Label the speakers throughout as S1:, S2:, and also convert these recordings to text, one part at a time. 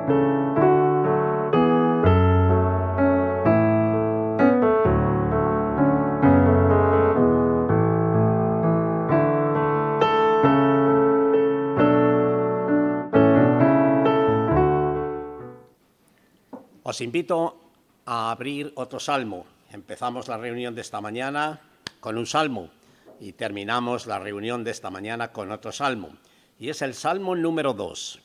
S1: Os invito a abrir otro salmo. Empezamos la reunión de esta mañana con un salmo y terminamos la reunión de esta mañana con otro salmo. Y es el salmo número 2.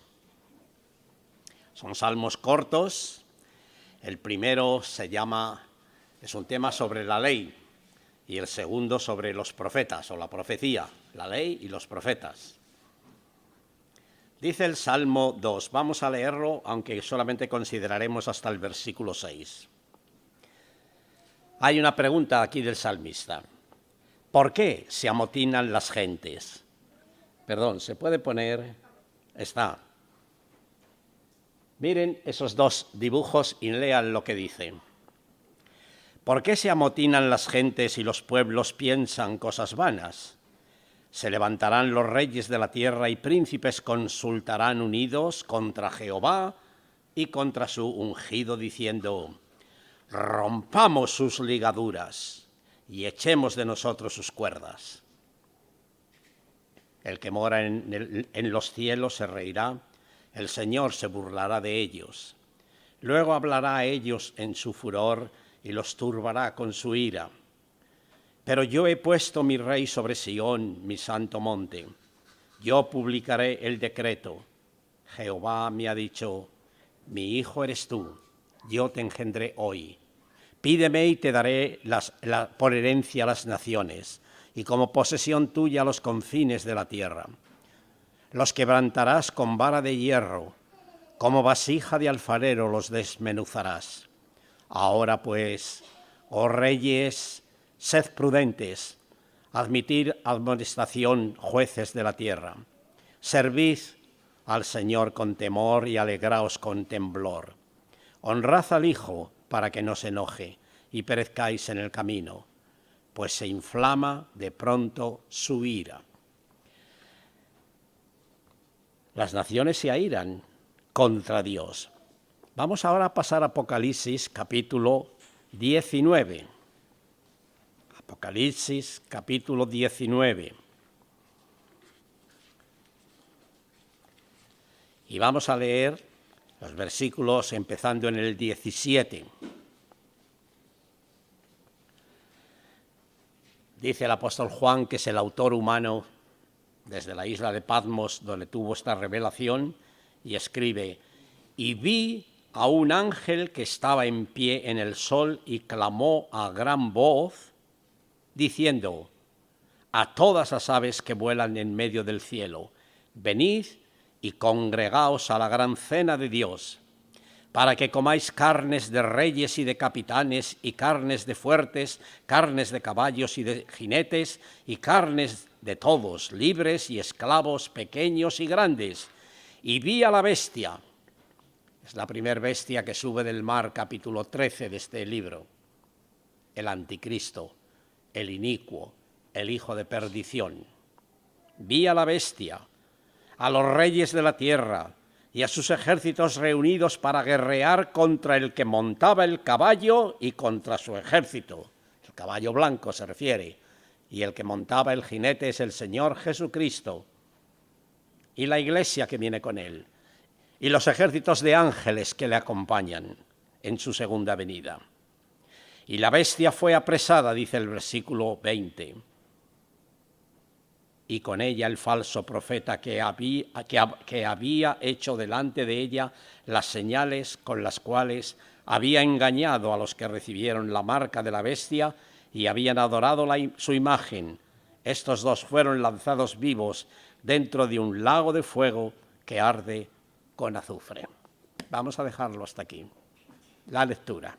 S1: Son salmos cortos. El primero es un tema sobre la ley y el segundo sobre los profetas o la profecía, la ley y los profetas. Dice el Salmo 2, vamos a leerlo, aunque solamente consideraremos hasta el versículo 6. Hay una pregunta aquí del salmista. ¿Por qué se amotinan las gentes? Perdón, ¿se puede poner? Está. Miren esos dos dibujos y lean lo que dice. ¿Por qué se amotinan las gentes y los pueblos piensan cosas vanas? Se levantarán los reyes de la tierra y príncipes consultarán unidos contra Jehová y contra su ungido, diciendo: rompamos sus ligaduras y echemos de nosotros sus cuerdas. El que mora en los cielos se reirá, el Señor se burlará de ellos. Luego hablará a ellos en su furor y los turbará con su ira. Pero yo he puesto mi rey sobre Sión, mi santo monte. Yo publicaré el decreto. Jehová me ha dicho: mi hijo eres tú, yo te engendré hoy. Pídeme y te daré por herencia las naciones, y como posesión tuya los confines de la tierra. Los quebrantarás con vara de hierro, como vasija de alfarero los desmenuzarás. Ahora pues, oh reyes, sed prudentes, admitid amonestación, jueces de la tierra. Servid al Señor con temor y alegraos con temblor. Honrad al Hijo para que no se enoje y perezcáis en el camino, pues se inflama de pronto su ira. Las naciones se airan contra Dios. Vamos ahora a pasar a Apocalipsis capítulo 19. Apocalipsis capítulo 19. Y vamos a leer los versículos empezando en el 17. Dice el apóstol Juan, que es el autor humano, desde la isla de Patmos, donde tuvo esta revelación, y escribe: y vi a un ángel que estaba en pie en el sol y clamó a gran voz, diciendo a todas las aves que vuelan en medio del cielo: venid y congregaos a la gran cena de Dios, para que comáis carnes de reyes y de capitanes, y carnes de fuertes, carnes de caballos y de jinetes, y carnes de todos, libres y esclavos, pequeños y grandes. Y vi a la bestia. Es la primera bestia que sube del mar, capítulo 13 de este libro. El anticristo, el inicuo, el hijo de perdición. Vi a la bestia, a los reyes de la tierra y a sus ejércitos reunidos para guerrear contra el que montaba el caballo y contra su ejército. El caballo blanco se refiere, y el que montaba el jinete es el Señor Jesucristo, y la iglesia que viene con él, y los ejércitos de ángeles que le acompañan en su segunda venida. Y la bestia fue apresada, dice el versículo 20, y con ella el falso profeta que había hecho delante de ella las señales con las cuales había engañado a los que recibieron la marca de la bestia y habían adorado su imagen. Estos dos fueron lanzados vivos dentro de un lago de fuego que arde con azufre. Vamos a dejarlo hasta aquí. La lectura.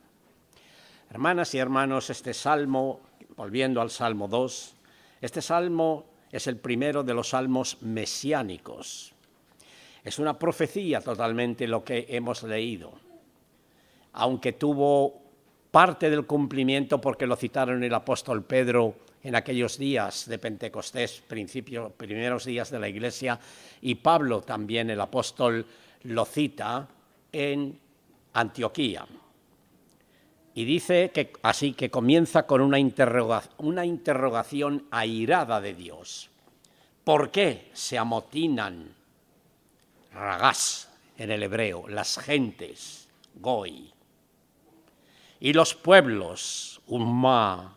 S1: Hermanas y hermanos, este salmo, volviendo al Salmo 2, este salmo es el primero de los salmos mesiánicos. Es una profecía totalmente lo que hemos leído, aunque tuvo parte del cumplimiento porque lo citaron el apóstol Pedro en aquellos días de Pentecostés, primeros días de la Iglesia, y Pablo también, el apóstol, lo cita en Antioquía. Y dice que así que comienza con una interrogación airada de Dios. ¿Por qué se amotinan, ragás en el hebreo, las gentes, goy, y los pueblos, umma,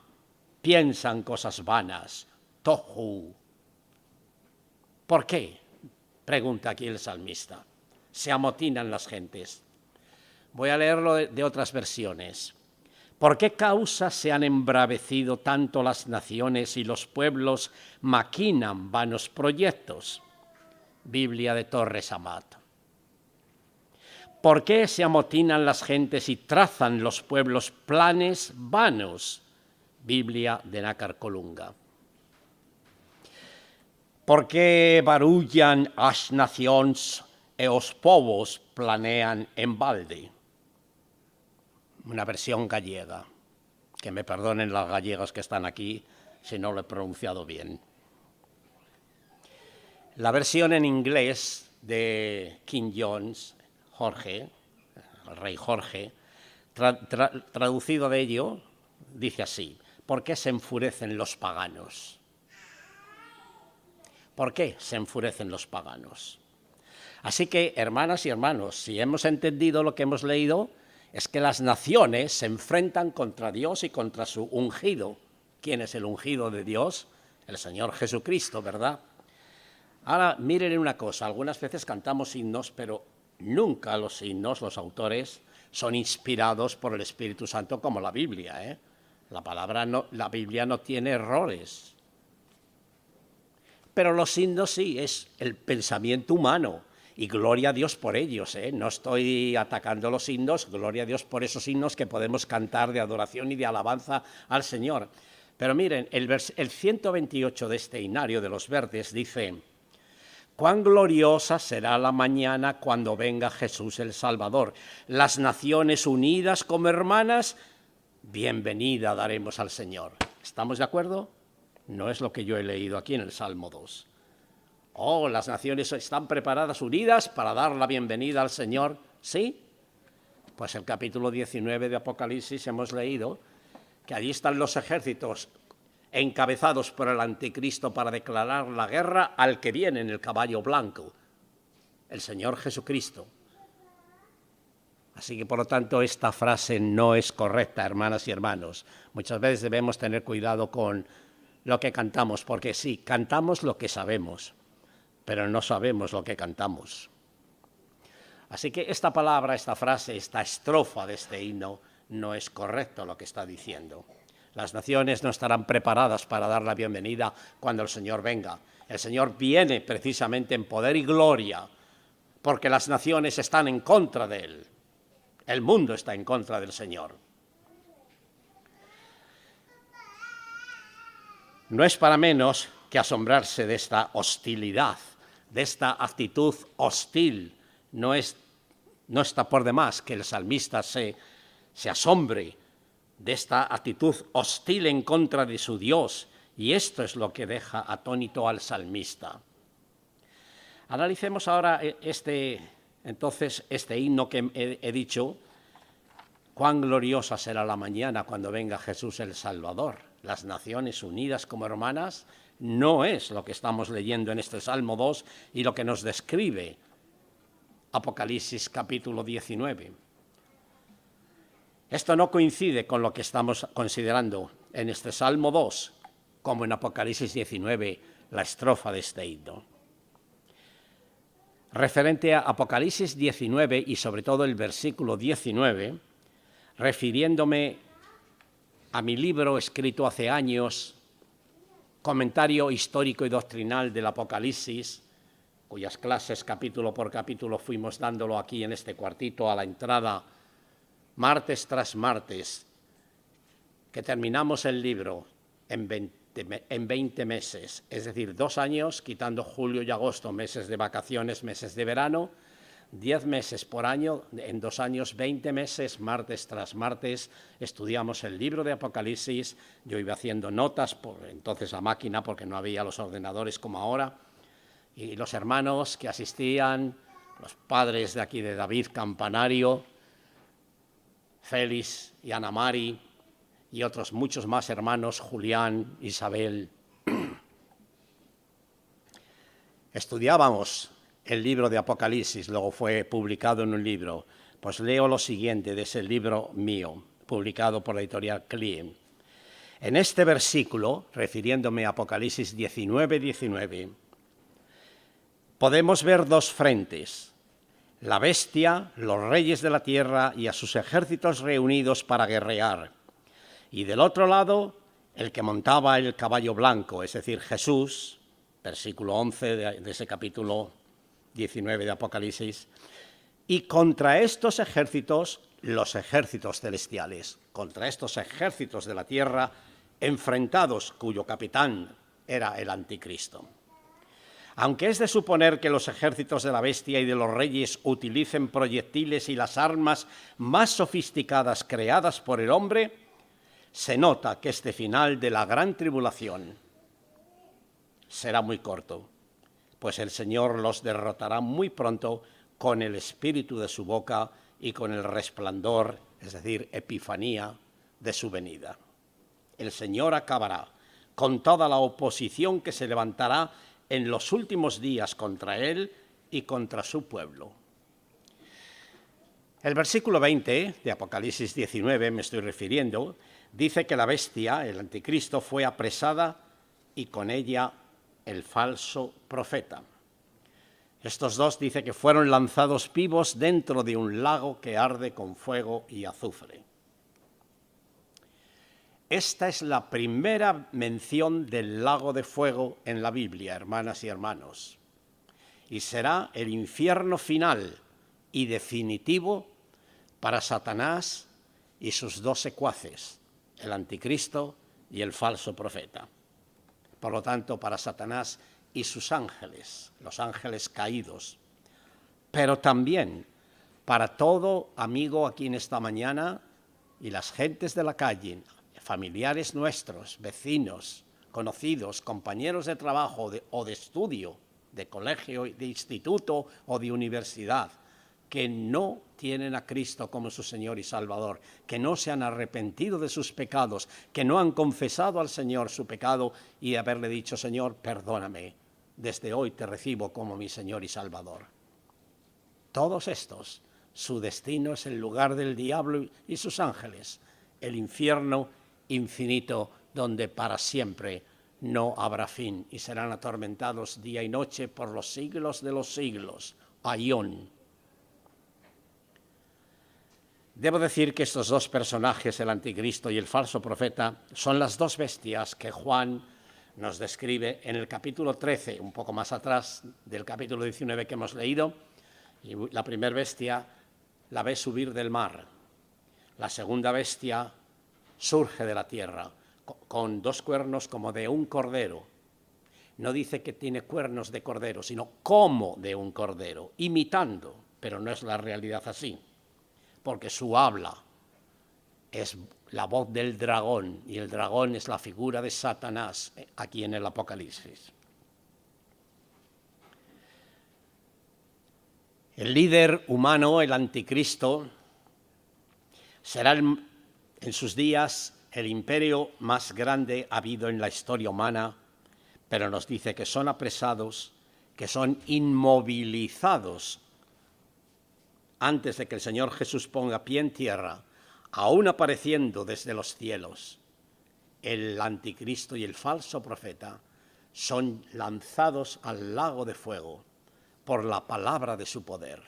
S1: piensan cosas vanas, tohu? ¿Por qué? Pregunta aquí el salmista. Se amotinan las gentes. Voy a leerlo de otras versiones. ¿Por qué causa se han embravecido tanto las naciones y los pueblos maquinan vanos proyectos? Biblia de Torres Amat. ¿Por qué se amotinan las gentes y trazan los pueblos planes vanos? Biblia de Nácar Colunga. ¿Por qué barullan as nacions e os povos planean en balde? Una versión gallega. Que me perdonen las gallegas que están aquí si no lo he pronunciado bien. La versión en inglés de King James, Jorge, el rey Jorge, traducido de ello, dice así: ¿por qué se enfurecen los paganos? ¿Por qué se enfurecen los paganos? Así que, hermanas y hermanos, si hemos entendido lo que hemos leído, es que las naciones se enfrentan contra Dios y contra su ungido. ¿Quién es el ungido de Dios? El Señor Jesucristo, ¿verdad? Ahora, miren una cosa, algunas veces cantamos himnos, pero nunca los himnos, los autores, son inspirados por el Espíritu Santo como la Biblia, ¿eh? La Biblia no tiene errores. Pero los himnos sí, es el pensamiento humano. Y gloria a Dios por ellos, ¿eh? No estoy atacando los himnos, gloria a Dios por esos himnos que podemos cantar de adoración y de alabanza al Señor. Pero miren, el 128 de este himnario de los verdes dice: cuán gloriosa será la mañana cuando venga Jesús el Salvador. Las naciones unidas como hermanas, bienvenida daremos al Señor. ¿Estamos de acuerdo? No es lo que yo he leído aquí en el Salmo 2. Oh, las naciones están preparadas, unidas, para dar la bienvenida al Señor. ¿Sí? Pues el capítulo 19 de Apocalipsis hemos leído que allí están los ejércitos encabezados por el anticristo para declarar la guerra al que viene en el caballo blanco, el Señor Jesucristo. Así que, por lo tanto, esta frase no es correcta, hermanas y hermanos. Muchas veces debemos tener cuidado con lo que cantamos, porque sí, cantamos lo que sabemos, pero no sabemos lo que cantamos. Así que esta palabra, esta frase, esta estrofa de este himno no es correcto lo que está diciendo. Las naciones no estarán preparadas para dar la bienvenida cuando el Señor venga. El Señor viene precisamente en poder y gloria, porque las naciones están en contra de Él. El mundo está en contra del Señor. No es para menos que asombrarse de esta hostilidad, de esta actitud hostil. No está por demás que el salmista se asombre de esta actitud hostil en contra de su Dios, y esto es lo que deja atónito al salmista. Analicemos ahora este himno que he dicho: cuán gloriosa será la mañana cuando venga Jesús el Salvador. Las naciones unidas como hermanas no es lo que estamos leyendo en este Salmo 2 y lo que nos describe Apocalipsis capítulo 19. Esto no coincide con lo que estamos considerando en este Salmo 2, como en Apocalipsis 19, la estrofa de este himno. Referente a Apocalipsis 19 y sobre todo el versículo 19, refiriéndome a mi libro escrito hace años, Comentario histórico y doctrinal del Apocalipsis, cuyas clases capítulo por capítulo fuimos dándolo aquí en este cuartito a la entrada, martes tras martes, que terminamos el libro en 20 meses, es decir, 2 años, quitando julio y agosto, meses de vacaciones, meses de verano, 10 meses por año, en 2 años, 20 meses, martes tras martes, estudiamos el libro de Apocalipsis. Yo iba haciendo notas, por entonces a máquina, porque no había los ordenadores como ahora, y los hermanos que asistían los padres de aquí de David Campanario, Félix y Ana Mari, y otros muchos más hermanos, Julián, Isabel. Estudiábamos el libro de Apocalipsis, luego fue publicado en un libro. Pues leo lo siguiente de ese libro mío, publicado por la editorial Klee. En este versículo, refiriéndome a Apocalipsis 19:19, podemos ver dos frentes: la bestia, los reyes de la tierra y a sus ejércitos reunidos para guerrear. Y del otro lado, el que montaba el caballo blanco, es decir, Jesús, versículo 11 de ese capítulo 19 de Apocalipsis, y contra estos ejércitos, los ejércitos celestiales, contra estos ejércitos de la tierra enfrentados, cuyo capitán era el anticristo. Aunque es de suponer que los ejércitos de la bestia y de los reyes utilicen proyectiles y las armas más sofisticadas creadas por el hombre, se nota que este final de la gran tribulación será muy corto, pues el Señor los derrotará muy pronto con el espíritu de su boca y con el resplandor, es decir, epifanía, de su venida. El Señor acabará con toda la oposición que se levantará en los últimos días contra él y contra su pueblo. El versículo 20 de Apocalipsis 19, me estoy refiriendo, dice que la bestia, el anticristo, fue apresada y con ella el falso profeta. Estos dos dice que fueron lanzados vivos dentro de un lago que arde con fuego y azufre. Esta es la primera mención del lago de fuego en la Biblia, hermanas y hermanos, y será el infierno final y definitivo para Satanás y sus dos secuaces, el anticristo y el falso profeta. Por lo tanto, para Satanás y sus ángeles, los ángeles caídos, pero también para todo amigo aquí en esta mañana y las gentes de la calle, familiares nuestros, vecinos, conocidos, compañeros de trabajo o de estudio, de colegio, de instituto o de universidad, que no tienen a Cristo como su Señor y Salvador, que no se han arrepentido de sus pecados, que no han confesado al Señor su pecado y haberle dicho: Señor, perdóname, desde hoy te recibo como mi Señor y Salvador. Todos estos, su destino es el lugar del diablo y sus ángeles, el infierno infinito donde para siempre no habrá fin y serán atormentados día y noche por los siglos de los siglos. Aión. Debo decir que estos dos personajes, el anticristo y el falso profeta, son las dos bestias que Juan nos describe en el capítulo 13, un poco más atrás del capítulo 19 que hemos leído. Y la primera bestia la ve subir del mar. La segunda bestia surge de la tierra con dos cuernos como de un cordero. No dice que tiene cuernos de cordero, sino como de un cordero, imitando, pero no es la realidad así, porque su habla es la voz del dragón, y el dragón es la figura de Satanás aquí en el Apocalipsis. El líder humano, el anticristo, será en sus días el imperio más grande habido en la historia humana, pero nos dice que son apresados, que son inmovilizados antes de que el Señor Jesús ponga pie en tierra, aún apareciendo desde los cielos. El anticristo y el falso profeta son lanzados al lago de fuego por la palabra de su poder.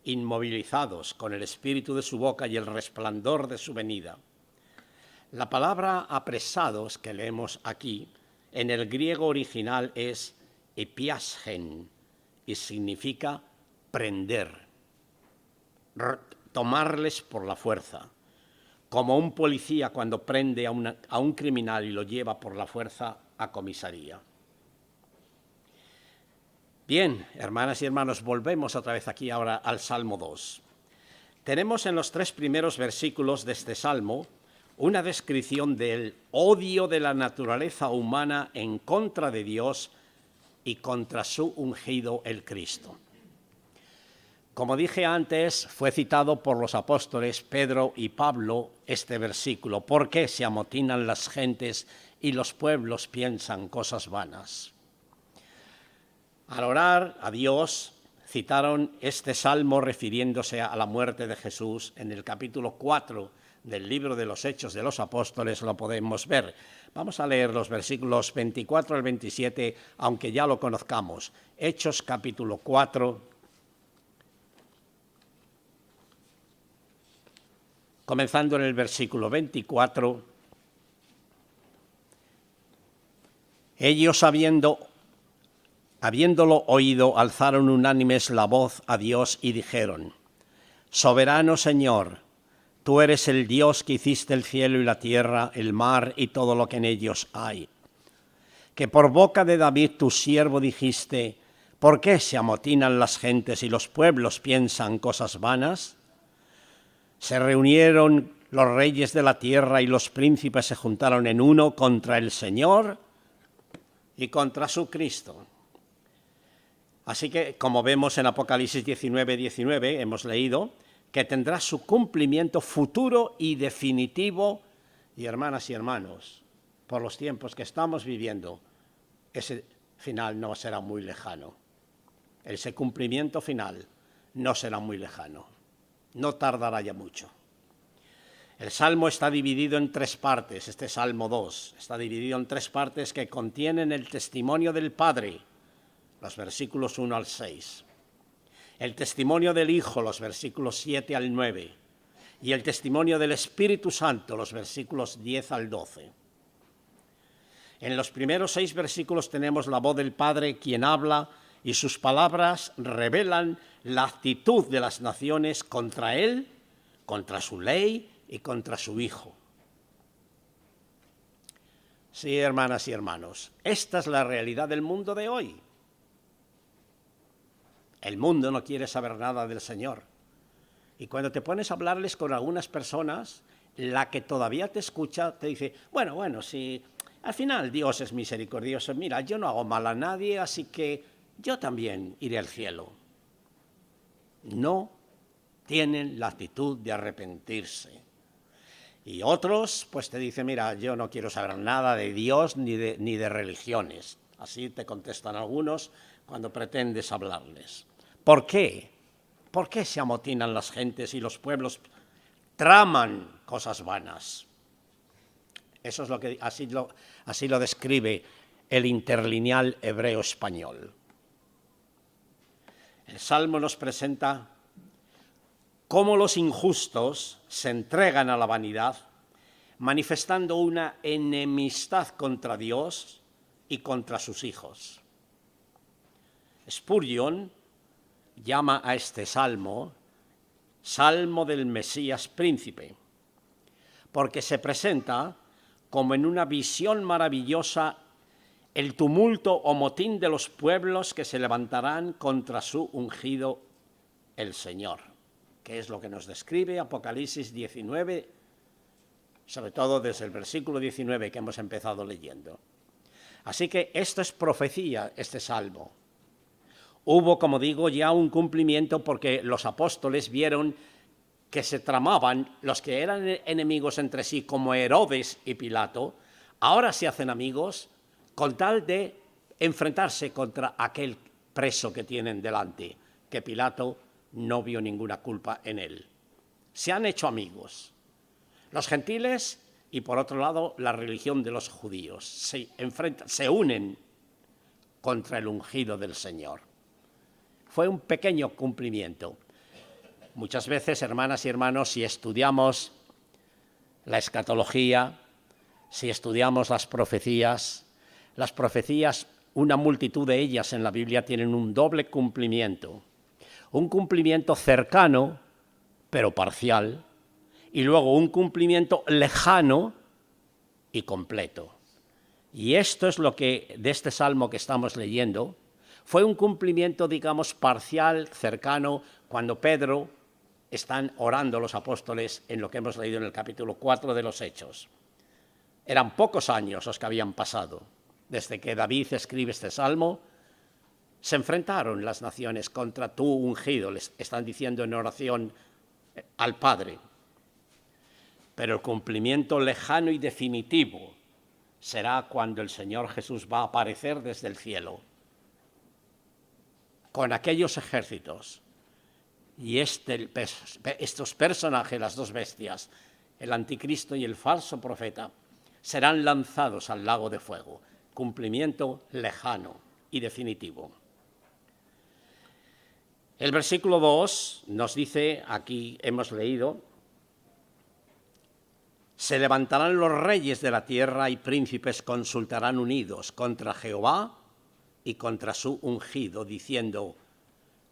S1: Inmovilizados con el espíritu de su boca y el resplandor de su venida. La palabra apresados que leemos aquí en el griego original es epiasgen y significa prender, tomarles por la fuerza, como un policía cuando prende a un criminal y lo lleva por la fuerza a comisaría. Bien, hermanas y hermanos, volvemos otra vez aquí ahora al Salmo 2. Tenemos en los 3 primeros versículos de este Salmo una descripción del odio de la naturaleza humana en contra de Dios y contra su ungido, el Cristo. Como dije antes, fue citado por los apóstoles Pedro y Pablo este versículo. ¿Por qué se amotinan las gentes y los pueblos piensan cosas vanas? Al orar a Dios, citaron este salmo refiriéndose a la muerte de Jesús. En el capítulo 4 del libro de los Hechos de los Apóstoles lo podemos ver. Vamos a leer los versículos 24 al 27, aunque ya lo conozcamos. Hechos capítulo 4, comenzando en el versículo 24. Ellos habiéndolo oído, alzaron unánimes la voz a Dios y dijeron: Soberano Señor, tú eres el Dios que hiciste el cielo y la tierra, el mar y todo lo que en ellos hay. Que por boca de David tu siervo dijiste: ¿por qué se amotinan las gentes y los pueblos piensan cosas vanas? Se reunieron los reyes de la tierra y los príncipes se juntaron en uno contra el Señor y contra su Cristo. Así que, como vemos en Apocalipsis 19, hemos leído que tendrá su cumplimiento futuro y definitivo. Y hermanas y hermanos, por los tiempos que estamos viviendo, ese final no será muy lejano. Ese cumplimiento final no será muy lejano. No tardará ya mucho. El Salmo está dividido en 3 partes. Este Salmo 2 está dividido en 3 partes que contienen el testimonio del Padre, los versículos 1 al 6. El testimonio del Hijo, los versículos 7 al 9. Y el testimonio del Espíritu Santo, los versículos 10 al 12. En los primeros 6 versículos tenemos la voz del Padre, quien habla, y sus palabras revelan la actitud de las naciones contra Él, contra su ley y contra su Hijo. Sí, hermanas y hermanos, esta es la realidad del mundo de hoy. El mundo no quiere saber nada del Señor. Y cuando te pones a hablarles con algunas personas, la que todavía te escucha te dice: bueno, si al final Dios es misericordioso, mira, yo no hago mal a nadie, así que yo también iré al cielo. No tienen la actitud de arrepentirse. Y otros, pues te dicen: mira, yo no quiero saber nada de Dios ni de religiones. Así te contestan algunos cuando pretendes hablarles. ¿Por qué? ¿Por qué se amotinan las gentes y los pueblos traman cosas vanas? Eso es lo que así lo describe el interlineal hebreo-español. El Salmo nos presenta cómo los injustos se entregan a la vanidad, manifestando una enemistad contra Dios y contra sus hijos. Spurgeon llama a este salmo Salmo del Mesías Príncipe, porque se presenta como en una visión maravillosa el tumulto o motín de los pueblos que se levantarán contra su ungido, el Señor, que es lo que nos describe Apocalipsis 19, sobre todo desde el versículo 19 que hemos empezado leyendo. Así que esto es profecía, este salmo. Hubo, como digo, ya un cumplimiento porque los apóstoles vieron que se tramaban, los que eran enemigos entre sí, como Herodes y Pilato, ahora se hacen amigos con tal de enfrentarse contra aquel preso que tienen delante, que Pilato no vio ninguna culpa en él. Se han hecho amigos. Los gentiles y, por otro lado, la religión de los judíos se unen contra el ungido del Señor. Fue un pequeño cumplimiento. Muchas veces, hermanas y hermanos, si estudiamos la escatología, si estudiamos las profecías, una multitud de ellas en la Biblia tienen un doble cumplimiento. Un cumplimiento cercano, pero parcial, y luego un cumplimiento lejano y completo. Y esto es lo que, de este salmo que estamos leyendo, fue un cumplimiento, digamos, parcial, cercano, cuando Pedro están orando los apóstoles en lo que hemos leído en el capítulo 4 de los Hechos. Eran pocos años los que habían pasado. Desde que David escribe este salmo, Se enfrentaron las naciones contra tu ungido, les están diciendo en oración al Padre. Pero el cumplimiento lejano y definitivo será cuando el Señor Jesús va a aparecer desde el cielo con aquellos ejércitos. Y estos personajes, las dos bestias, el anticristo y el falso profeta, serán lanzados al lago de fuego. Cumplimiento lejano y definitivo. El versículo 2 nos dice, aquí hemos leído, se levantarán los reyes de la tierra y príncipes consultarán unidos contra Jehová y contra su ungido, diciendo,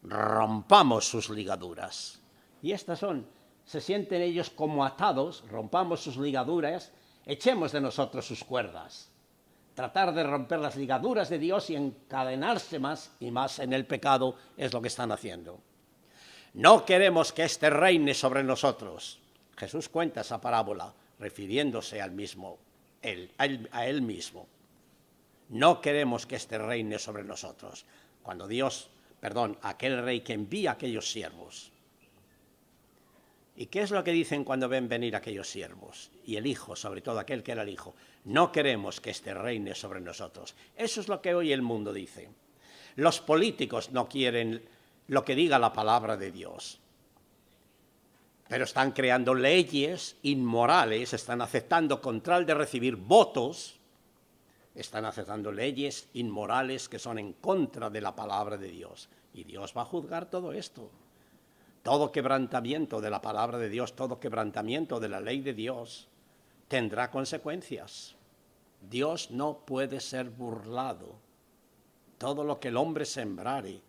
S1: rompamos sus ligaduras. Y estas son, se sienten ellos como atados, rompamos sus ligaduras, echemos de nosotros sus cuerdas. Tratar de romper las ligaduras de Dios y encadenarse más y más en el pecado es lo que están haciendo. No queremos que éste reine sobre nosotros. Jesús cuenta esa parábola refiriéndose a él mismo. No queremos que éste reine sobre nosotros. Cuando aquel rey que envía a aquellos siervos. ¿Y qué es lo que dicen cuando ven venir aquellos siervos? Y el Hijo, sobre todo aquel que era el Hijo. No queremos que éste reine sobre nosotros. Eso es lo que hoy el mundo dice. Los políticos no quieren lo que diga la palabra de Dios. Pero están creando leyes inmorales, están aceptando con tal de recibir votos, están aceptando leyes inmorales que son en contra de la palabra de Dios. Y Dios va a juzgar todo esto. Todo quebrantamiento de la palabra de Dios, todo quebrantamiento de la ley de Dios tendrá consecuencias. Dios no puede ser burlado. Todo lo que el hombre sembrare,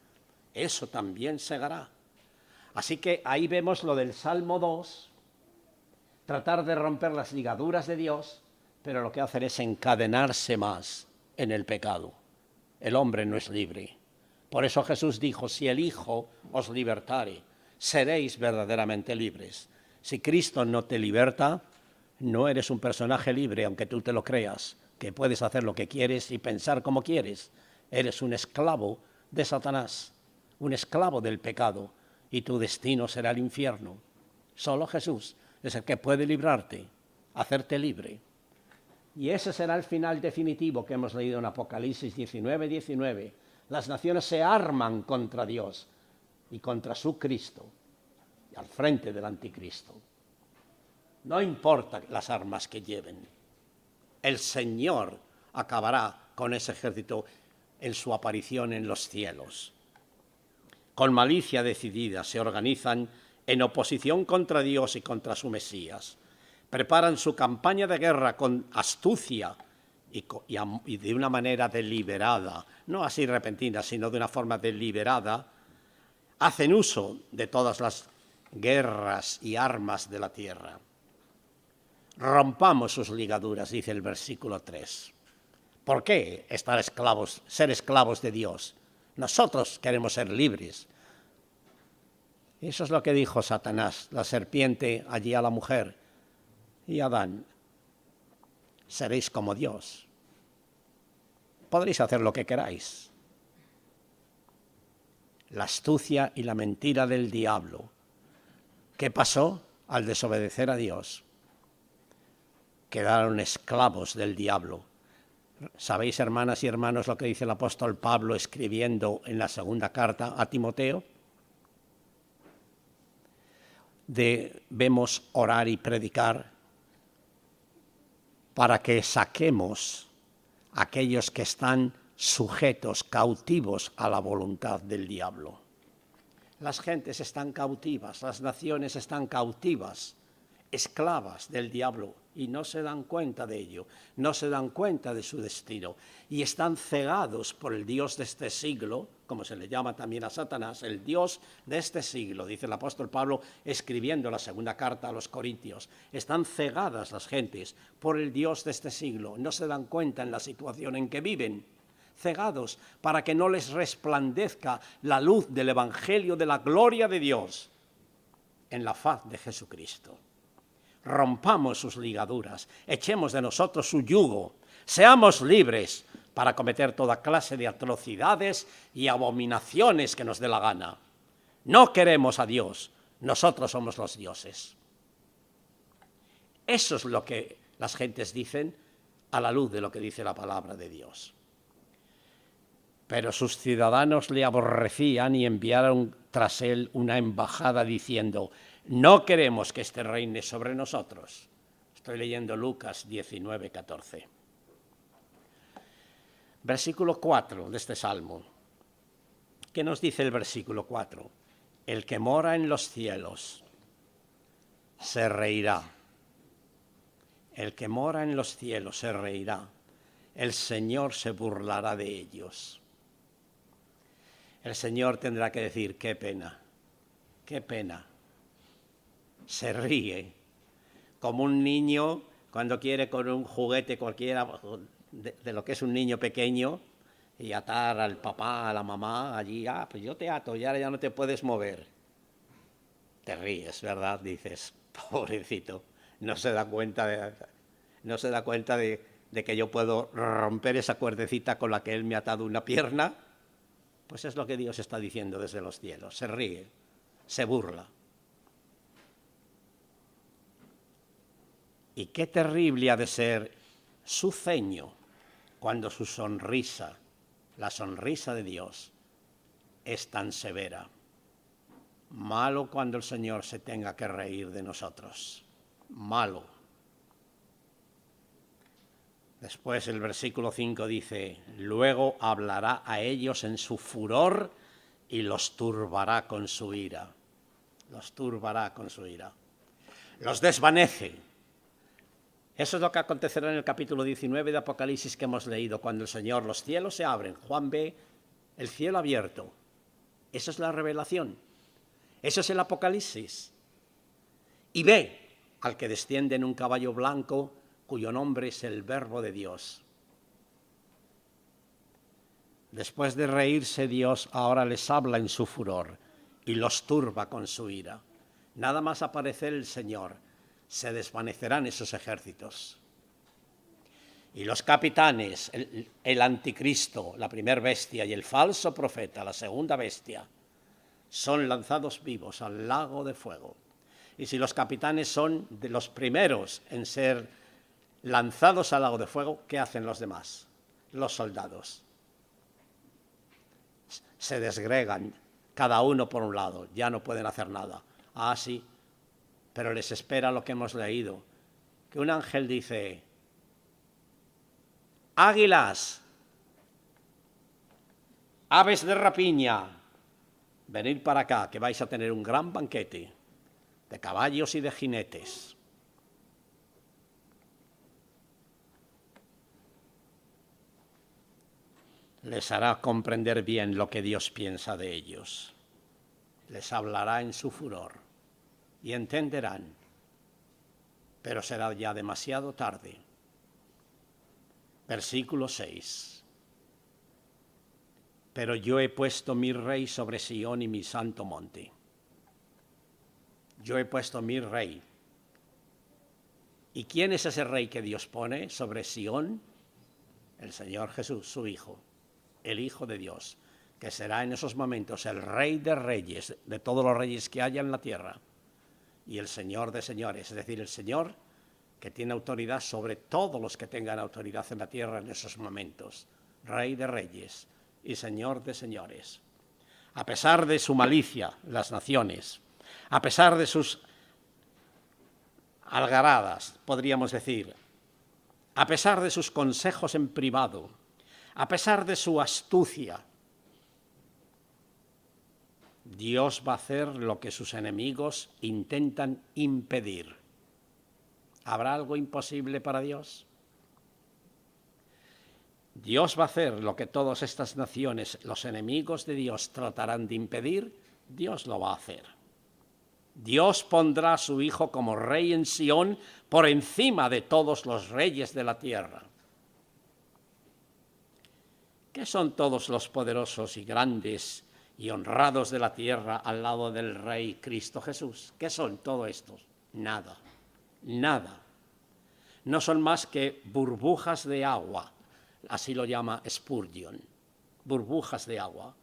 S1: eso también segará. Así que ahí vemos lo del Salmo 2, tratar de romper las ligaduras de Dios, pero lo que hacen es encadenarse más en el pecado. El hombre no es libre. Por eso Jesús dijo, si el Hijo os libertare, seréis verdaderamente libres. Si Cristo no te liberta, no eres un personaje libre, aunque tú te lo creas, que puedes hacer lo que quieres y pensar como quieres. Eres un esclavo de Satanás, un esclavo del pecado, y tu destino será el infierno. Solo Jesús es el que puede librarte, hacerte libre. Y ese será el final definitivo que hemos leído en Apocalipsis 19:19. Las naciones se arman contra Dios y contra su Cristo, y al frente del anticristo. No importa las armas que lleven, el Señor acabará con ese ejército en su aparición en los cielos. Con malicia decidida se organizan en oposición contra Dios y contra su Mesías. Preparan su campaña de guerra con astucia y de una manera deliberada, no así repentina, sino de una forma deliberada. Hacen uso de todas las guerras y armas de la tierra. Rompamos sus ligaduras, dice el versículo 3. ¿Por qué ser esclavos de Dios? Nosotros queremos ser libres. Eso es lo que dijo Satanás, la serpiente allí a la mujer y a Adán. Seréis como Dios. Podréis hacer lo que queráis. La astucia y la mentira del diablo. ¿Qué pasó al desobedecer a Dios? Quedaron esclavos del diablo. ¿Sabéis, hermanas y hermanos, lo que dice el apóstol Pablo escribiendo en la segunda carta a Timoteo? Debemos orar y predicar para que saquemos a aquellos que están sujetos, cautivos a la voluntad del diablo. Las gentes están cautivas, las naciones están cautivas, esclavas del diablo, y no se dan cuenta de ello, no se dan cuenta de su destino, y están cegados por el Dios de este siglo, como se le llama también a Satanás, el Dios de este siglo, dice el apóstol Pablo escribiendo la segunda carta a los Corintios. Están cegadas las gentes por el Dios de este siglo, no se dan cuenta en la situación en que viven, cegados para que no les resplandezca la luz del evangelio de la gloria de Dios en la faz de Jesucristo. Rompamos sus ligaduras, echemos de nosotros su yugo, seamos libres, para cometer toda clase de atrocidades y abominaciones que nos dé la gana. No queremos a Dios, nosotros somos los dioses. Eso es lo que las gentes dicen a la luz de lo que dice la palabra de Dios. Pero sus ciudadanos le aborrecían y enviaron tras él una embajada diciendo: no queremos que éste reine sobre nosotros. Estoy leyendo Lucas 19:14. Versículo 4 de este salmo. ¿Qué nos dice el versículo 4? El que mora en los cielos se reirá. El que mora en los cielos se reirá. El Señor se burlará de ellos. El Señor tendrá que decir: qué pena, qué pena. Se ríe, como un niño cuando quiere con un juguete cualquiera de lo que es un niño pequeño y atar al papá, a la mamá, allí, pues yo te ato y ahora ya no te puedes mover. Te ríes, ¿verdad? Dices, pobrecito, no se da cuenta de que yo puedo romper esa cuerdecita con la que él me ha atado una pierna. Pues es lo que Dios está diciendo desde los cielos. Se ríe, se burla. Y qué terrible ha de ser su ceño cuando su sonrisa, la sonrisa de Dios, es tan severa. Malo cuando el Señor se tenga que reír de nosotros. Malo. Después el versículo 5 dice: luego hablará a ellos en su furor y los turbará con su ira. Los turbará con su ira. Los desvanece. Eso es lo que acontecerá en el capítulo 19 de Apocalipsis que hemos leído, cuando el Señor, los cielos se abren. Juan ve el cielo abierto. Eso es la revelación. Eso es el Apocalipsis. Y ve al que desciende en un caballo blanco, cuyo nombre es el Verbo de Dios. Después de reírse Dios, ahora les habla en su furor y los turba con su ira. Nada más aparecer el Señor, se desvanecerán esos ejércitos. Y los capitanes, el anticristo, la primera bestia, y el falso profeta, la segunda bestia, son lanzados vivos al lago de fuego. Y si los capitanes son de los primeros en ser lanzados al lago de fuego, ¿qué hacen los demás? Los soldados se desgregan, cada uno por un lado, ya no pueden hacer nada. Ah, sí, pero les espera lo que hemos leído, que un ángel dice: águilas, aves de rapiña, venid para acá, que vais a tener un gran banquete de caballos y de jinetes. Les hará comprender bien lo que Dios piensa de ellos. Les hablará en su furor y entenderán, pero será ya demasiado tarde. Versículo 6. Pero yo he puesto mi rey sobre Sión y mi santo monte. Yo he puesto mi rey. ¿Y quién es ese rey que Dios pone sobre Sión? El Señor Jesús, su Hijo, el Hijo de Dios, que será en esos momentos el Rey de reyes, de todos los reyes que haya en la tierra, y el Señor de señores, es decir, el Señor que tiene autoridad sobre todos los que tengan autoridad en la tierra en esos momentos. Rey de reyes y Señor de señores. A pesar de su malicia, las naciones, a pesar de sus algaradas, podríamos decir, a pesar de sus consejos en privado, a pesar de su astucia, Dios va a hacer lo que sus enemigos intentan impedir. ¿Habrá algo imposible para Dios? Dios va a hacer lo que todas estas naciones, los enemigos de Dios, tratarán de impedir. Dios lo va a hacer. Dios pondrá a su Hijo como rey en Sión por encima de todos los reyes de la tierra. ¿Qué son todos los poderosos y grandes y honrados de la tierra al lado del Rey Cristo Jesús? ¿Qué son todos estos? Nada, nada. No son más que burbujas de agua, así lo llama Spurgeon, burbujas de agua.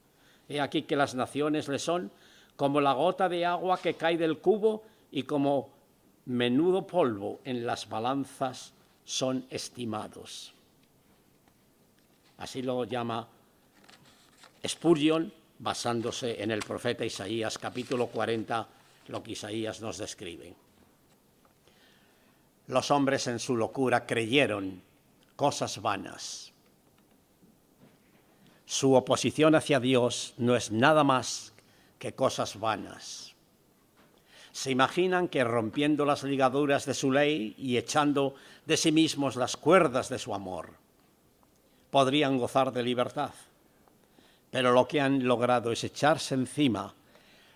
S1: He aquí que las naciones le son como la gota de agua que cae del cubo y como menudo polvo en las balanzas son estimados. Así lo llama Spurgeon, basándose en el profeta Isaías, capítulo 40, lo que Isaías nos describe. Los hombres en su locura creyeron cosas vanas. Su oposición hacia Dios no es nada más que cosas vanas. Se imaginan que rompiendo las ligaduras de su ley y echando de sí mismos las cuerdas de su amor, podrían gozar de libertad. Pero lo que han logrado es echarse encima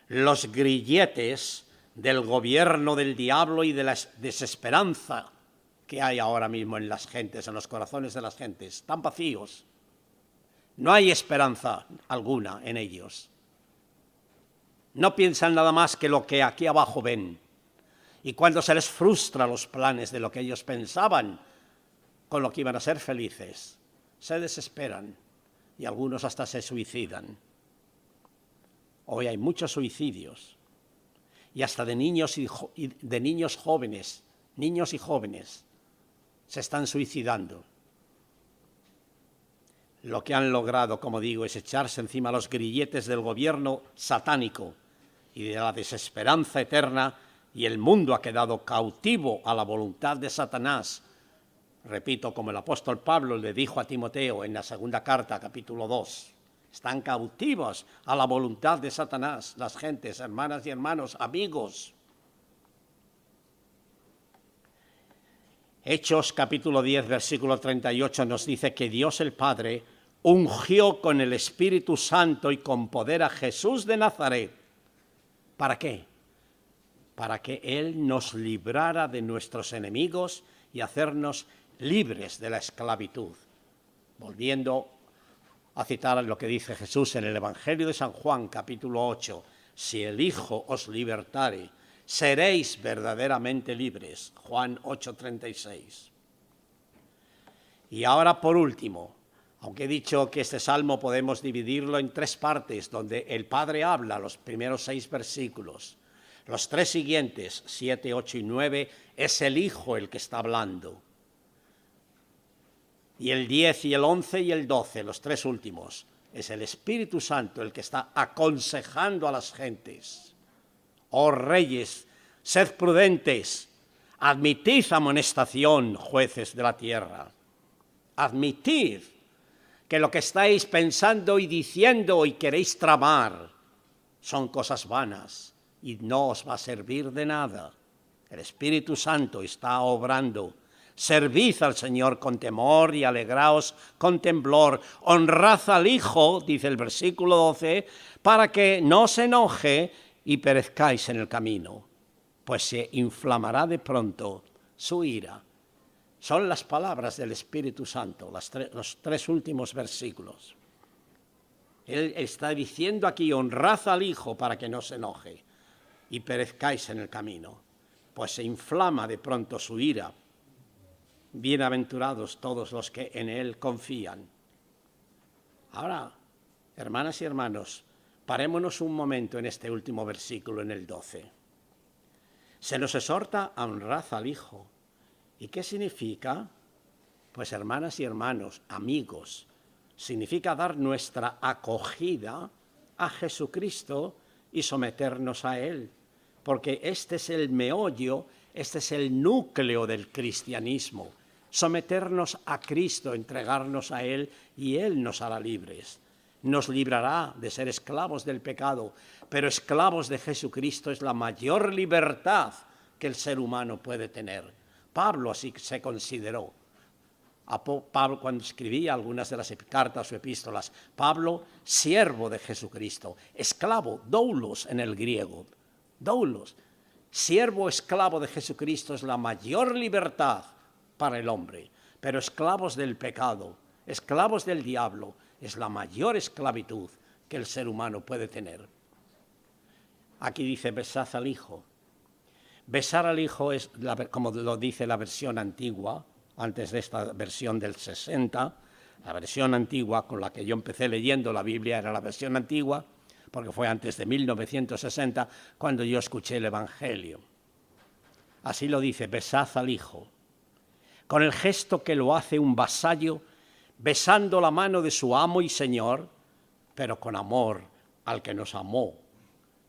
S1: los grilletes del gobierno del diablo y de la desesperanza que hay ahora mismo en las gentes, en los corazones de las gentes, tan vacíos. No hay esperanza alguna en ellos. No piensan nada más que lo que aquí abajo ven. Y cuando se les frustran los planes de lo que ellos pensaban, con lo que iban a ser felices, se desesperan y algunos hasta se suicidan. Hoy hay muchos suicidios y hasta de niños jóvenes, niños y jóvenes, se están suicidando. Lo que han logrado, como digo, es echarse encima los grilletes del gobierno satánico y de la desesperanza eterna, y el mundo ha quedado cautivo a la voluntad de Satanás. Repito, como el apóstol Pablo le dijo a Timoteo en la segunda carta, capítulo 2, están cautivos a la voluntad de Satanás, las gentes, hermanas y hermanos, amigos. Hechos capítulo 10, versículo 38 nos dice que Dios el Padre ungió con el Espíritu Santo y con poder a Jesús de Nazaret. ¿Para qué? Para que Él nos librara de nuestros enemigos y hacernos libres de la esclavitud. Volviendo a citar lo que dice Jesús en el Evangelio de San Juan, capítulo 8, si el Hijo os libertare, seréis verdaderamente libres. Juan 8:36. Y ahora, por último, aunque he dicho que este salmo podemos dividirlo en tres partes, donde el Padre habla los primeros 6 versículos, los 3 siguientes, 7, 8 y 9, es el Hijo el que está hablando. Y el 10 y el 11 y el 12, los 3 últimos, es el Espíritu Santo el que está aconsejando a las gentes. Oh reyes, sed prudentes, admitid amonestación, jueces de la tierra. Admitid que lo que estáis pensando y diciendo y queréis tramar son cosas vanas y no os va a servir de nada. El Espíritu Santo está obrando. Servid al Señor con temor y alegraos con temblor. Honrad al Hijo, dice el versículo 12, para que no se enoje y perezcáis en el camino, pues se inflamará de pronto su ira. Son las palabras del Espíritu Santo, los 3 últimos versículos. Él está diciendo aquí, honrad al Hijo para que no se enoje y perezcáis en el camino, pues se inflama de pronto su ira. Bienaventurados todos los que en Él confían. Ahora, hermanas y hermanos, parémonos un momento en este último versículo, en el 12. Se nos exhorta a honrar al Hijo. ¿Y qué significa? Pues, hermanas y hermanos, amigos, significa dar nuestra acogida a Jesucristo y someternos a Él, porque este es el meollo, este es el núcleo del cristianismo. Someternos a Cristo, entregarnos a Él, y Él nos hará libres. Nos librará de ser esclavos del pecado, pero esclavos de Jesucristo es la mayor libertad que el ser humano puede tener. Pablo así se consideró. Pablo, cuando escribía algunas de las cartas o epístolas, Pablo, siervo de Jesucristo, esclavo, doulos en el griego, doulos, siervo esclavo de Jesucristo es la mayor libertad para el hombre, pero esclavos del pecado, esclavos del diablo, es la mayor esclavitud que el ser humano puede tener. Aquí dice, besad al Hijo. Besar al Hijo es, como lo dice la versión antigua, antes de esta versión del 60, La versión antigua con la que yo empecé leyendo la Biblia era la versión antigua, porque fue antes de 1960 cuando yo escuché el Evangelio. Así lo dice: besad al Hijo, con el gesto que lo hace un vasallo, besando la mano de su amo y Señor, pero con amor al que nos amó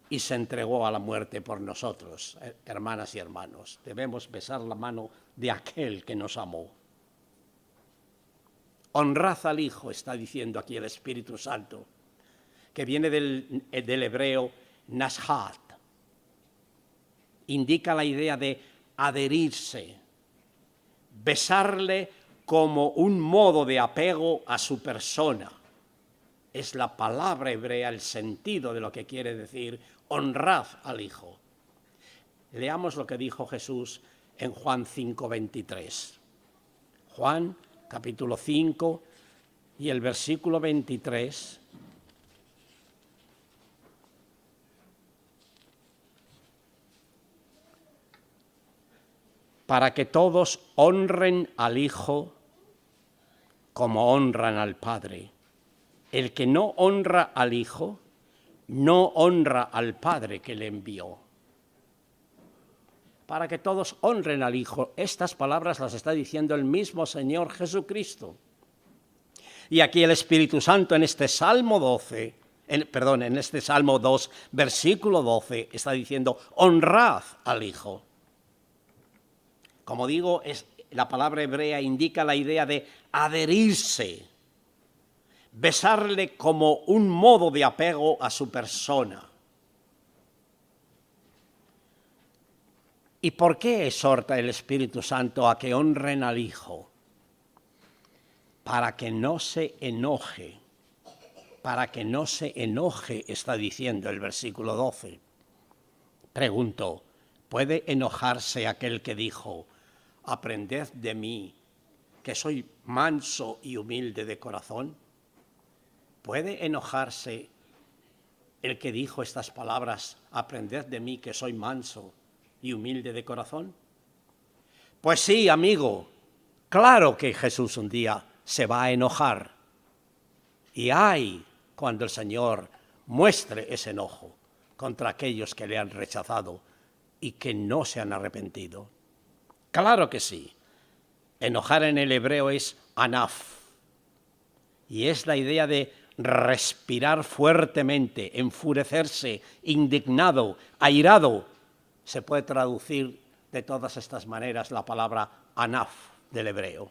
S1: y se entregó a la muerte por nosotros. Hermanas y hermanos, debemos besar la mano de aquel que nos amó. Honrad al Hijo, está diciendo aquí el Espíritu Santo, que viene del hebreo nashat. Indica la idea de adherirse, besarle como un modo de apego a su persona. Es la palabra hebrea el sentido de lo que quiere decir honrad al Hijo. Leamos lo que dijo Jesús en Juan 5:23. Juan, capítulo 5, y el versículo 23. Para que todos honren al Hijo como honran al Padre. El que no honra al Hijo, no honra al Padre que le envió. Para que todos honren al Hijo. Estas palabras las está diciendo el mismo Señor Jesucristo. Y aquí el Espíritu Santo en este Salmo 12, en este Salmo 2, versículo 12, está diciendo: honrad al Hijo. Como digo, la palabra hebrea indica la idea de adherirse, besarle como un modo de apego a su persona. ¿Y por qué exhorta el Espíritu Santo a que honren al Hijo? Para que no se enoje. Para que no se enoje, está diciendo el versículo 12. Pregunto, ¿puede enojarse aquel que dijo: aprended de mí, que soy manso y humilde de corazón? ¿Puede enojarse el que dijo estas palabras: aprended de mí, que soy manso y humilde de corazón? Pues sí, amigo, claro que Jesús un día se va a enojar. Y ay, cuando el Señor muestre ese enojo contra aquellos que le han rechazado y que no se han arrepentido. Claro que sí. Enojar en el hebreo es anaf. Y es la idea de respirar fuertemente, enfurecerse, indignado, airado. Se puede traducir de todas estas maneras la palabra anaf del hebreo.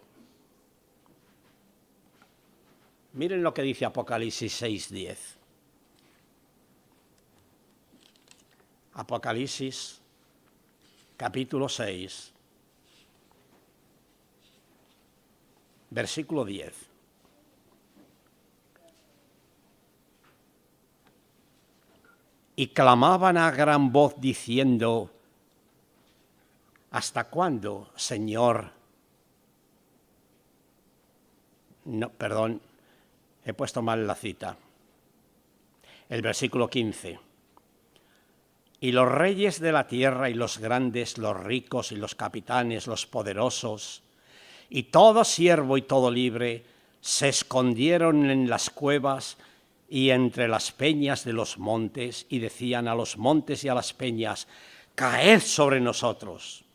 S1: Miren lo que dice Apocalipsis 6:10. Apocalipsis, capítulo 6, versículo 10. Y clamaban a gran voz diciendo: ¿hasta cuándo, Señor? No, perdón, he puesto mal la cita. El versículo 15. Y los reyes de la tierra y los grandes, los ricos y los capitanes, los poderosos, y todo siervo y todo libre, se escondieron en las cuevas y entre las peñas de los montes, y decían a los montes y a las peñas: caed sobre nosotros,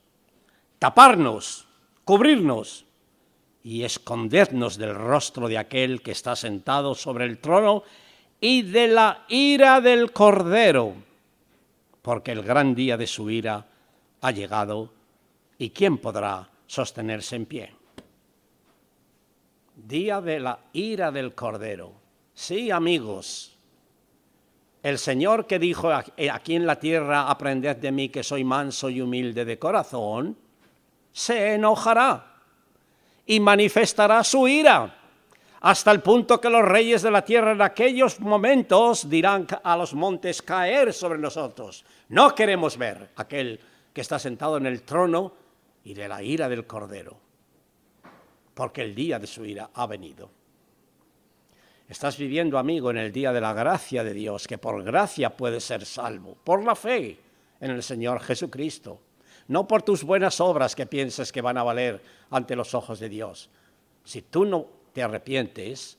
S1: taparnos, cubrirnos y escondernos del rostro de aquel que está sentado sobre el trono y de la ira del Cordero, porque el gran día de su ira ha llegado, y ¿quién podrá sostenerse en pie? Día de la ira del Cordero. Sí, amigos, el Señor que dijo aquí en la tierra: aprended de mí, que soy manso y humilde de corazón, se enojará y manifestará su ira, hasta el punto que los reyes de la tierra en aquellos momentos dirán a los montes: caer sobre nosotros. No queremos ver aquel que está sentado en el trono y de la ira del Cordero, porque el día de su ira ha venido. Estás viviendo, amigo, en el día de la gracia de Dios, que por gracia puedes ser salvo, por la fe en el Señor Jesucristo, no por tus buenas obras que pienses que van a valer ante los ojos de Dios. Si tú no te arrepientes,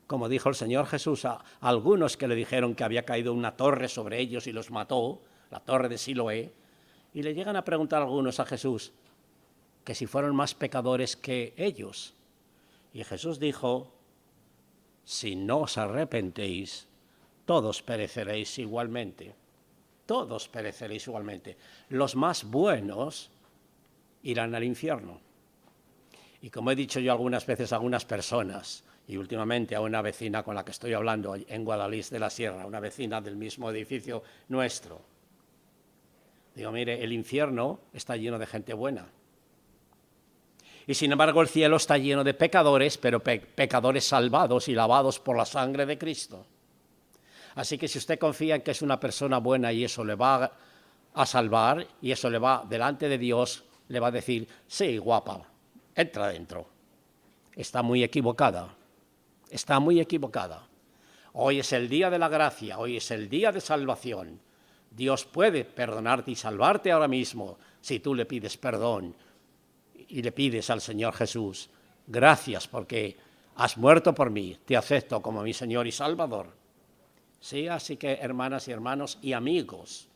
S1: como dijo el Señor Jesús a algunos que le dijeron que había caído una torre sobre ellos y los mató, la torre de Siloé, y le llegan a preguntar algunos a Jesús que si fueron más pecadores que ellos. Y Jesús dijo, si no os arrepentéis, todos pereceréis igualmente. Todos pereceréis igualmente. Los más buenos irán al infierno. Y como he dicho yo algunas veces a algunas personas, y últimamente a una vecina con la que estoy hablando en Guadalís de la Sierra, una vecina del mismo edificio nuestro, digo, mire, el infierno está lleno de gente buena. Y sin embargo el cielo está lleno de pecadores, pero pecadores salvados y lavados por la sangre de Cristo. Así que si usted confía en que es una persona buena y eso le va a salvar, y eso le va delante de Dios, le va a decir, sí, guapa, entra dentro. Está muy equivocada, está muy equivocada. Hoy es el día de la gracia, hoy es el día de salvación. Dios puede perdonarte y salvarte ahora mismo si tú le pides perdón y le pides al Señor Jesús, gracias porque has muerto por mí, te acepto como mi Señor y Salvador. Sí, así que hermanas y hermanos y amigos,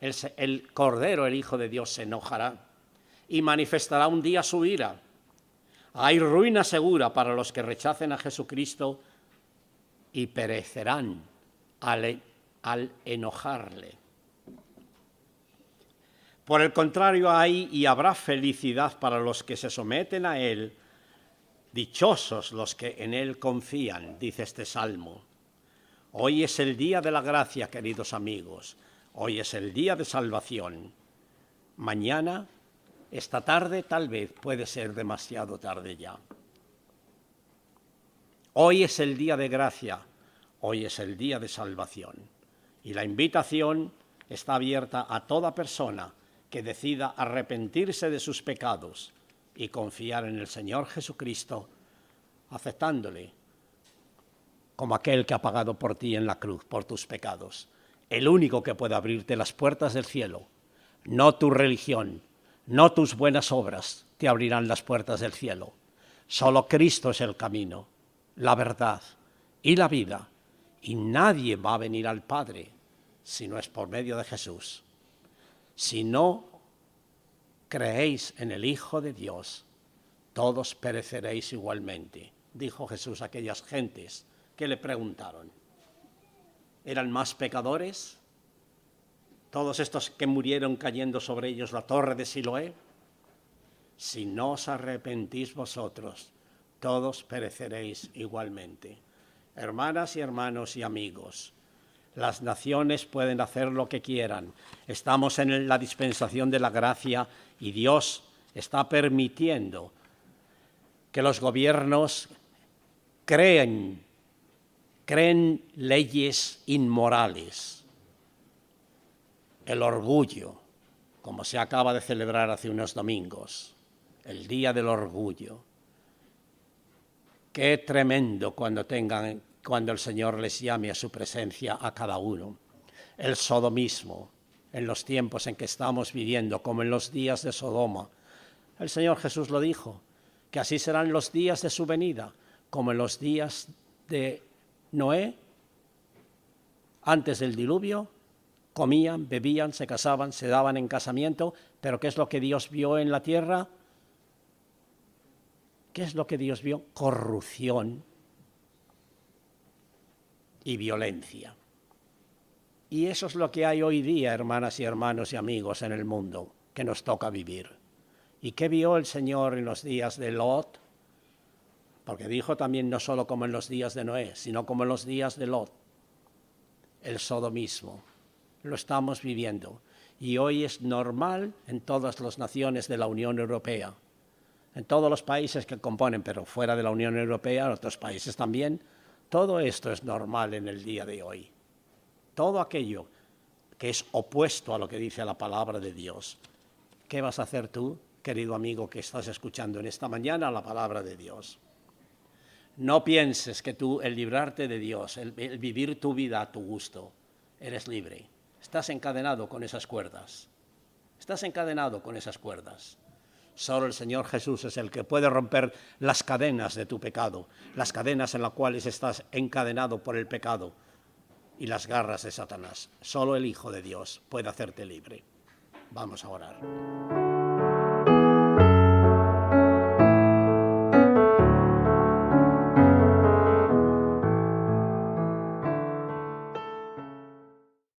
S1: el Cordero, el Hijo de Dios, se enojará y manifestará un día su ira. Hay ruina segura para los que rechacen a Jesucristo y perecerán al enojarle. Por el contrario, hay y habrá felicidad para los que se someten a Él, dichosos los que en Él confían, dice este salmo. Hoy es el día de la gracia, queridos amigos, hoy es el día de salvación. Mañana, esta tarde, tal vez puede ser demasiado tarde ya. Hoy es el día de gracia, hoy es el día de salvación. Y la invitación está abierta a toda persona que decida arrepentirse de sus pecados y confiar en el Señor Jesucristo, aceptándole como aquel que ha pagado por ti en la cruz, por tus pecados. El único que puede abrirte las puertas del cielo, no tu religión, no tus buenas obras te abrirán las puertas del cielo. Solo Cristo es el camino, la verdad y la vida, y nadie va a venir al Padre si no es por medio de Jesús. Si no creéis en el Hijo de Dios, todos pereceréis igualmente, dijo Jesús a aquellas gentes que le preguntaron. ¿Eran más pecadores todos estos que murieron cayendo sobre ellos la torre de Siloé? Si no os arrepentís vosotros, todos pereceréis igualmente. Hermanas y hermanos y amigos, las naciones pueden hacer lo que quieran. Estamos en la dispensación de la gracia y Dios está permitiendo que los gobiernos creen leyes inmorales. El orgullo, como se acaba de celebrar hace unos domingos, el Día del Orgullo. Qué tremendo cuando el Señor les llame a su presencia a cada uno. El sodomismo, en los tiempos en que estamos viviendo, como en los días de Sodoma. El Señor Jesús lo dijo, que así serán los días de su venida, como en los días de Noé, antes del diluvio. Comían, bebían, se casaban, se daban en casamiento, pero ¿qué es lo que Dios vio en la tierra? ¿Qué es lo que Dios vio? Corrupción y violencia. Y eso es lo que hay hoy día, hermanas y hermanos y amigos, en el mundo, que nos toca vivir. ¿Y qué vio el Señor en los días de Lot? Porque dijo también no solo como en los días de Noé, sino como en los días de Lot. El sodomismo. Lo estamos viviendo. Y hoy es normal en todas las naciones de la Unión Europea, en todos los países que componen, pero fuera de la Unión Europea, en otros países también, todo esto es normal en el día de hoy. Todo aquello que es opuesto a lo que dice la palabra de Dios. ¿Qué vas a hacer tú, querido amigo, que estás escuchando en esta mañana la palabra de Dios? No pienses que tú, el librarte de Dios, el vivir tu vida a tu gusto, eres libre. Estás encadenado con esas cuerdas. Estás encadenado con esas cuerdas. Solo el Señor Jesús es el que puede romper las cadenas de tu pecado, las cadenas en las cuales estás encadenado por el pecado y las garras de Satanás. Solo el Hijo de Dios puede hacerte libre. Vamos a orar.